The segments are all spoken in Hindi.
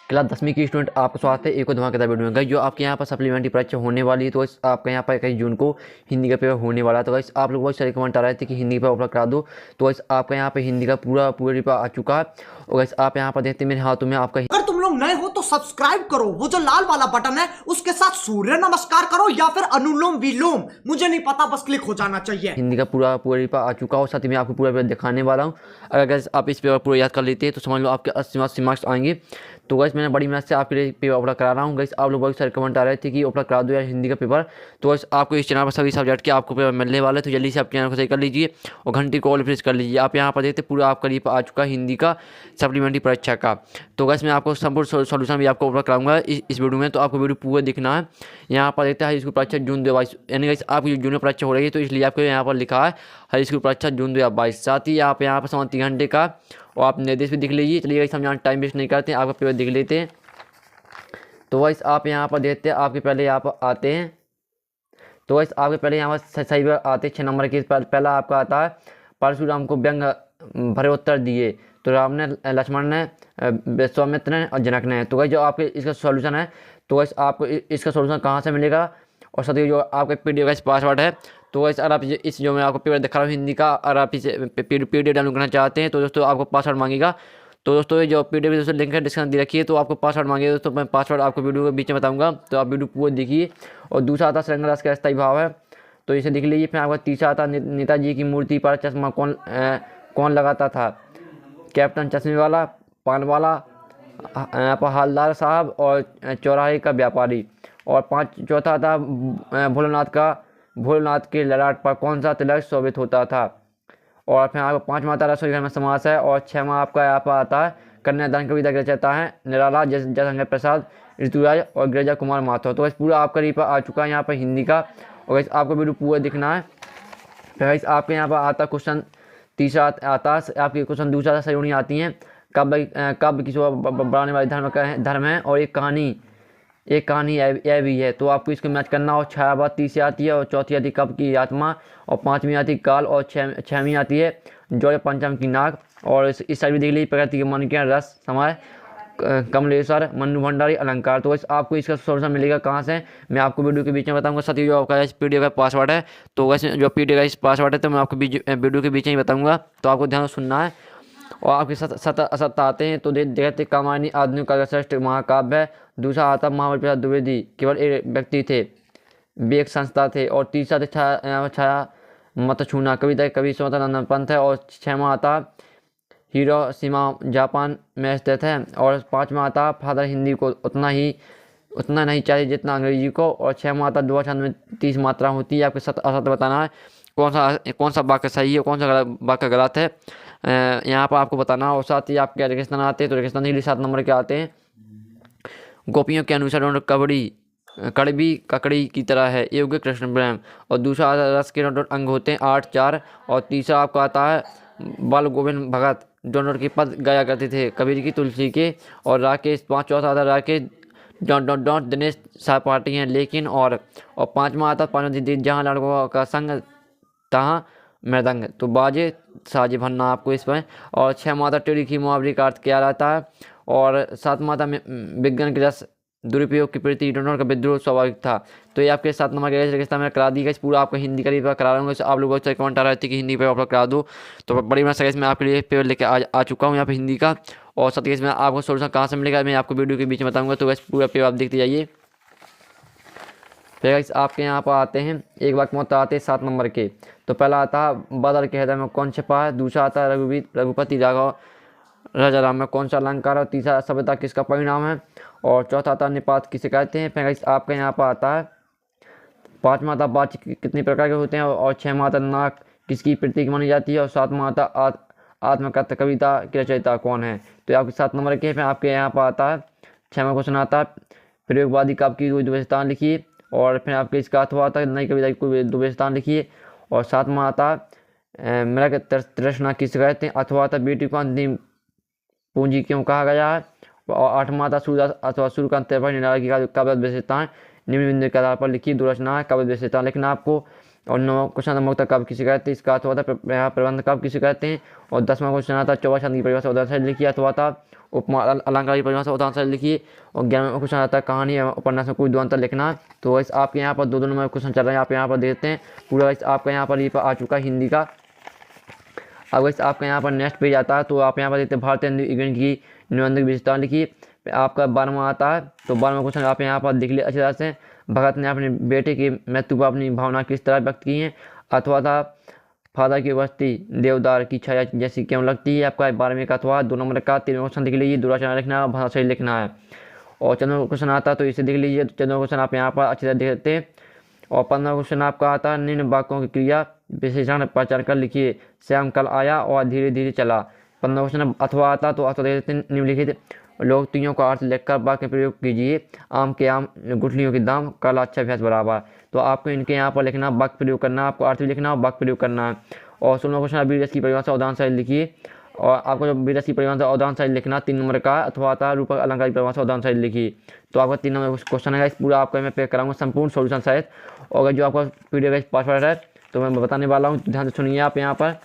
क्लास 10वीं की स्टूडेंट आपका स्वागत है एक और धमाकेदार वीडियो में। गाइस जो आपके यहाँ पर सप्लीमेंट्री परीक्षा होने वाली है, तो आपका यहाँ पर 21 जून को हिंदी का पेपर होने वाला है। तो गाइस आप लोग बहुत सारे कमेंट आ रहे थे कि हिंदी का पेपर करा दो, तो गाइस आपका यहाँ पे हिंदी का पूरा पेपर आ चुका है। और गाइस आप यहाँ पर देखते हैं मेरे हाथों में आपका, अगर तुम लोग नए हो तो सब्सक्राइब करो, वो जो लाल वाला बटन है उसके साथ सूर्य नमस्कार करो या फिर अनुलोम विलोम, मुझे नहीं पता, बस क्लिक हो जाना चाहिए। हिंदी का पूरा पेपर आ चुका है और साथ ही मैं आपको पूरा पेपर दिखाने वाला हूँ। अगर गाइस आप इस पेपर पूरा याद कर लेते हैं तो समझ लो आपके 80 मार्क्स आएंगे। तो गाइस मैंने बड़ी मेहनत से आपके लिए पेपर अपलोड करा रहा हूँ। गाइस आप लोग बहुत सारे कमेंट आ रहे थे कि अपलोड करा दो यार हिंदी का पेपर। तो गाइस आपको इस चैनल पर सभी सब्जेक्ट के आपको पेपर मिलने वाले, तो जल्दी से आप चैनल को सही कर लीजिए और घंटी को ऑल प्रेस कर लीजिए। आप यहाँ पर देखते पूरा आपका पेपर आ चुका है हिंदी का सप्लीमेंट्री परीक्षा का। तो गाइस मैं आपको संपूर्ण सोल्यूशन भी आपको अपलोड कराऊंगा इस वीडियो में, तो आपको वीडियो पूरा दिखना है। यहाँ पर देखते हैं हाई स्कूल परीक्षा जून 2022, यानी गाइस आपकी जून में परीक्षा हो रही है, तो इसलिए आपको यहाँ पर लिखा है हाई स्कूल परीक्षा जून 2022। साथ ही आप यहाँ पर 3 घंटे का और आप निर्देश भी दिख लीजिए। चलिए गाइस हम यहाँ टाइम वेस्ट नहीं करते हैं, आपका पेपर देख लेते हैं। तो गाइस आप यहाँ पर देखते हैं आपके पहले यहाँ पर आते हैं। तो गाइस आपके पहले यहाँ पर सही बार आते हैं 6 नंबर के। पहला आपका आता है परशुराम को व्यंग भरे उत्तर दिए। तो राम ने, लक्ष्मण ने, विश्वामित्र ने और जनक ने। तो गाइस जो आपके इसका सॉल्यूशन है, तो गाइस आपको इसका सॉल्यूशन कहाँ से मिलेगा और साथ ही जो आपका पीडीएफ का पासवर्ड है। तो गाइस अगर आप इस जो मैं आपको पेपर दिखा रहा हूँ हिंदी का, अगर आप इसे पीडीएफ डाउनलोड करना चाहते हैं तो दोस्तों आपको पासवर्ड मांगेगा। तो दोस्तों ये जो पीडीएफ दोस्तों लिंक है डिस्क्रिप्शन दे रखी है, तो आपको पासवर्ड मांगेगा दोस्तों। मैं पासवर्ड आपको वीडियो के बीच में बताऊंगा, तो आप वीडियो पूरा देखिए। और दूसरा आता श्रृंगार रस का अस्थायी भाव है, तो इसे देख लीजिए। फिर आपका तीसरा आता नेताजी की मूर्ति पर चश्मा कौन लगाता था? कैप्टन चश्मे वाला, पान वाला, हवलदार साहब और चौराहे का व्यापारी। और चौथा था भोलेनाथ के ललाट पर कौन सा तिलक शोभित होता था? और फिर आपको 5वां आता रसोई घर में समास है। और 6वां आपका यहाँ पर आता है कन्यादान कविता के रचयिता है निराला जयशंकर प्रसाद ऋतुराज और गिरिजा कुमार माथुर। तो पूरा आपका पेपर आ चुका है यहाँ पर हिंदी का, और आपको वीडियो पूरा दिखना है। फिर आपके यहाँ पर आता क्वेश्चन तीसरा आता है आपके क्वेश्चन दूसरा सयोनी आती हैं। कब की शोभा बढ़ाने वाली धर्म है। और एक कहानी यह भी है। तो आपको इसको मैच करना। और 6 बार 30 आती है। और चौथी आती है कब की आत्मा। और 5वीं आती है काल। और 6वीं आती है जौ। 5वीं की नाग। और इस साइड भी देख लीजिए प्रकृति के मन के रस समय कमलेश्वर मनु भंडारी अलंकार। तो आपको इसका सोल्यूशन मिलेगा कहाँ से, मैं आपको वीडियो के बीच में बताऊंगा। साथ ही जो आपका पीडीएफ का पासवर्ड है, तो वैसे जो पीडीएफ का इस पासवर्ड है तो मैं आपको वीडियो के बीच में ही बताऊंगा, तो आपको ध्यान सुनना है। और आपके सत्ता आते हैं। तो देखते कामायनी आधुनिक काव्य श्रेष्ठ महाकाव्य है। दूसरा आता महाबली प्रसाद द्विवेदी, केवल एक व्यक्ति थे, वे एक संस्था थे। और तीसरा थे छाया मत छूना, कविता कवि स्वतंत्र पंथ है। और 6वां आता हिरोशिमा जापान में स्थित है। और 5वां आता फादर हिंदी को उतना नहीं चाहिए जितना अंग्रेजी को। और 6वां आता दुआ छंद में 30 मात्रा होती है। आपको सत्य असत्य बताना है, कौन सा वाक्य सही है, कौन सा वाक्य गलत है, यहाँ पर आपको बताना। और साथ ही आपके रेगिस्तान आते हैं, तो रेगिस्तान के लिए 7 नंबर के आते हैं। गोपियों के अनुसार कड़वी ककड़ी की तरह है योग्य कृष्ण प्रेम। और दूसरा रस के अंग होते हैं 8 4। और तीसरा आपका आता है बाल गोविंद भगत डोनर के पद गाया करते थे कबीर की तुलसी के। और राकेश चौथा आता राकेश डॉट दिनेश सहपाठी हैं लेकिन। और 5वां आता जहाँ लड़कों का संग तहाँ मृदंग, तो बाजे साजे भरना आपको इस पर। और 6वां आता टेढ़ी की मुहावरे का अर्थ क्या रहता है। और 7वां आता विज्ञान के रस दुरुपयोग के प्रति डोनर का विद्रोह स्वाभाविक था। तो ये आपके 7 नंबर के रेगिस्तान में करा दी गई। पूरा आपका हिंदी का पेपर करा रहा हूँ। आप लोग बहुत सारे कमेंट आ रहे थे कि हिंदी पेपर करा दो, तो बड़ी मेहनत से मैं आपके लिए पेपर लेके आ चुका हूँ यहाँ पे हिंदी का। और साथ ही इसमें आपको सोल्यूशन कहाँ से मिलेगा मैं आपको वीडियो के बीच में बताऊँगा, तो बस पूरा पेपर आप देखते जाइए। फिर आपके यहाँ पर आते हैं एक बार मौत आते हैं 7 नंबर के। तो पहला आता है बादल के हृदय में कौन छिपा है। दूसरा आता है रघुपति राघव राजा राम में कौन सा अलंकार है। तीसरा सभ्यता किसका परिणाम है। और चौथा आता निपात किसे कहते हैं। फिर आपके यहाँ पर आता है 5वां आता बातचीत कितने प्रकार के होते हैं। और 6वां आता नाक किसकी प्रतीक मानी जाती है। और 7वां आता आत्मकथा कविता की रचयिता कौन है। तो आपके 7 नंबर के। फिर आपके यहाँ पर आता है 6वां क्वेश्चन आता है प्रयोगवादी काव्य की कोई 2 विशेषताएं लिखिए। और फिर आपके इसका अथवा आता है नई कविता की कोई 2 विशेषताएं लिखिए। और 7वां आता मृग तृष्णा किसे कहते हैं। अथवा आता बेटी को अंतिम पूंजी क्यों कहा गया है। और 8वां आता सूर्यदास अथवा सूर्यकांत त्रिपाठी निराला की काव्य विशेषताएं निम्न बिंदु के आधार पर लिखी 2 रचना है काव्य विशेषताएं लिखना आपको। और 9 क्वेश्चन आता मुक्त कब किसे कहते हैं, इसका अर्थ हुआ था प्रबंध कब किसे कहते हैं। और 10वां क्वेश्चन आता 24 छंद की परिभाषा उदाहरण से लिखिए अथवा था उपमा अलंकार की परिभाषा उदाहरण से लिखिए। और 11वां क्वेश्चन आता है कहानी एवं उपन्यास में कोई दो अंतर लिखना। तो वैसे आपके यहाँ पर दो नंबर क्वेश्चन चल रहे हैं, आप यहाँ पर देखते हैं पूरा वैसे आपका यहाँ पर ये आ चुका है हिंदी का। अब वैसे आपका यहाँ पर नेक्स्ट पेज आता है, तो आप यहाँ पर देखते हैं भारतीय हिंदी इवेंट की निबंधित विशेषता लिखिए। आपका 12वां आता है, तो 12वां क्वेश्चन आप यहाँ पर देख लिया अच्छी तरह से। भगत ने अपने बेटे की मृत्यु पर अपनी भावना किस तरह व्यक्त की है। अथवा था फादर की उपस्थिति देवदार की छाया जैसी क्यों लगती है। आपका 12वें का अथवा 2 नंबर का 13वां क्वेश्चन देख लीजिए, दुराचार लिखना है, भाषा सही लिखना है। और 14वां क्वेश्चन आता है, तो इसे देख लीजिए, 14वां क्वेश्चन आप यहाँ पर अच्छी तरह देख सकते हैं। और 15वां क्वेश्चन आपका आता है निम्न वाक्यों की क्रिया विशेषण पहचान कर लिखिए। श्याम कल आया और धीरे धीरे चला। 15वां क्वेश्चन अथवा आता, तो अथवा देख सकते हैं निम्नलिखित लोकोक्तियों का अर्थ लिखकर वाक्य प्रयोग कीजिए। आम के आम गुठलियों के दाम कल अच्छा अभ्यास बराबर। तो आपको इनके यहाँ पर लिखना, वाक्य प्रयोग करना, आपको अर्थ भी लिखना और वाक्य प्रयोग करना है। और 16वां क्वेश्चन अभी रस की परिभाषा उदाहरण से लिखिए। और आपको जो बीरस की परिभाषा उदाहरण से लिखना 3 नंबर का अथवा आता है रूपक अलंकार की परिभाषा उदाहरण से लिखिए। तो आपका 3 नंबर क्वेश्चन है, इस पूरा आपका मैं पैक कराऊंगा संपूर्ण सॉल्यूशन सहित। और अगर जो आपका PDF पासवर्ड है तो मैं बताने वाला हूँ, ध्यान से सुनिए आप यहाँ पर।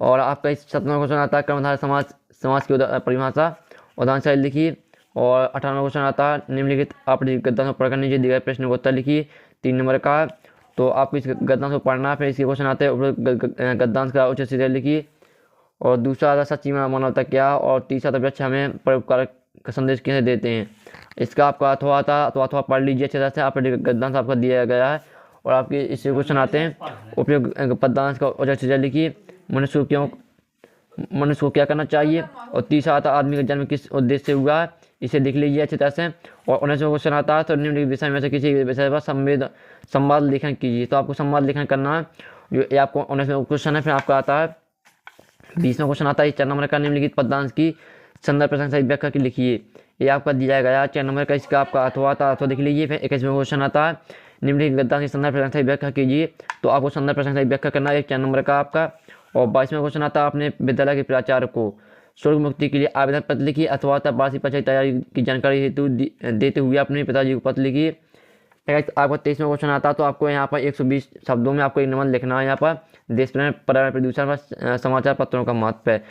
और आपका इस 7वां क्वेश्चन आता है कर्मधारय समाज की परिभाषा उदाहरण से लिखिए। और 18वां क्वेश्चन आता है निम्नलिखित आप गद्यांश पढ़कर नीचे दिए गए प्रश्न का उत्तर लिखिए, 3 नंबर का। तो आपको इस गद्यांश को पढ़ना है, फिर इसके क्वेश्चन आते हैं गद्यांश का उचित सीधे लिखिए। और दूसरा आता सच्ची मानवता क्या, और तीसरा था वृक्ष हमें परोपकार का संदेश कैसे देते हैं। इसका आपका अथवा आता तो अथवा पढ़ लीजिए अच्छे तरह से, आप गद्यांश आपका दिया गया है। और आपके इससे क्वेश्चन आते हैं उपयोग पद्यांश का उचित सीधे लिखिए। मनुष्य को क्या करना चाहिए। और तीसरा आता आदमी का जन्म किस उद्देश्य से हुआ है, इसे देख लीजिए अच्छी तरह से। और 19वां क्वेश्चन आता है तो निम्नलिखित विषय में से किसी विषय पर संवाद लेखन कीजिए। तो आपको संवाद लेखन करना है, जो ये आपको 19वां क्वेश्चन है। फिर आपका आता है 20वां क्वेश्चन आता है 4 नंबर का निम्नलिखित पद्यांश की संदर्भ प्रसंग सहित व्याख्या की लिखिए। ये आपका दिया गया 4 नंबर का, इसका आपका अथवा आता अथवा देख लीजिए। फिर 21वां क्वेश्चन आता है निम्नलिखित गद्यांश की संदर्भ प्रसंग सहित व्याख्या कीजिए। तो आपको संदर्भ प्रसंग सहित व्याख्या करना है 4 नंबर का आपका। और 22वां क्वेश्चन आता है अपने विद्यालय के प्राचार्य को स्वर्ग मुक्ति के लिए आवेदन पत्र लिखिए अथवा वार्षिक परीक्षा तैयारी की जानकारी हेतु देते हुए अपने पिताजी को पत्र लिखिए। आपका 23वां क्वेश्चन आता है, तो आपको यहाँ पर 120 शब्दों में आपको एक निबंध लिखना है। यहाँ पर देश प्रेम पर्यावरण प्रदूषण व समाचार पत्रों का महत्व है।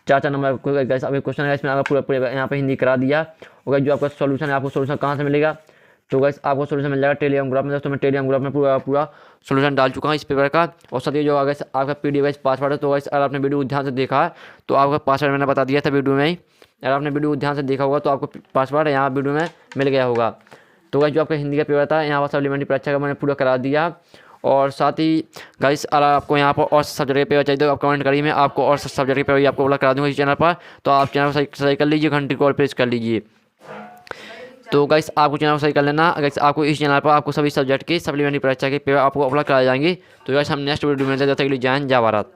4 नंबर क्वेश्चन है, इसमें आपका पूरा यहाँ पर हिंदी करा दिया। और जो आपका सोल्यूशन है, आपको सोल्यूशन कहाँ से मिलेगा, तो गाइस आपको सोल्यूशन मिल जाएगा टेलीग्राम ग्रुप में। दोस्तों मैं टेलीग्राम ग्रुप में पूरा सोल्यूशन डाल चुका हूँ इस पेपर का। और साथ ही जो अगर आपका PDF पासवर्ड है, तो गाइस अगर आपने वीडियो ध्यान से देखा है तो आपका पासवर्ड मैंने बता दिया था वीडियो में ही। अगर आपने वीडियो ध्यान से देखा होगा तो आपको पासवर्ड यहाँ वीडियो में मिल गया होगा। तो गाइस जो आपका हिंदी का पेपर था यहाँ पर सप्लीमेंट्री परीक्षा का मैंने पूरा करा दिया। और साथ ही गाइस अगर आपको यहाँ पर और सब्जेक्ट के पेपर चाहिए तो आप कमेंट करिए, मैं आपको और सब्जेक्ट के पेपर भी आपको करा दूँगा इस चैनल पर। तो आप चैनल को सही कर लीजिए, घंटी को प्रेस कर लीजिए। तो गाइस आपको चैनल को सही कर लेना। अगर आपको इस चैनल पर आपको सभी सब्जेक्ट के सप्लीमेंट्री परीक्षा के पेपर आपको अपलोड कराए जाएंगे। तो गाइस हम नेक्स्ट वीडियो में जब तक के लिए जय हिंद जय भारत।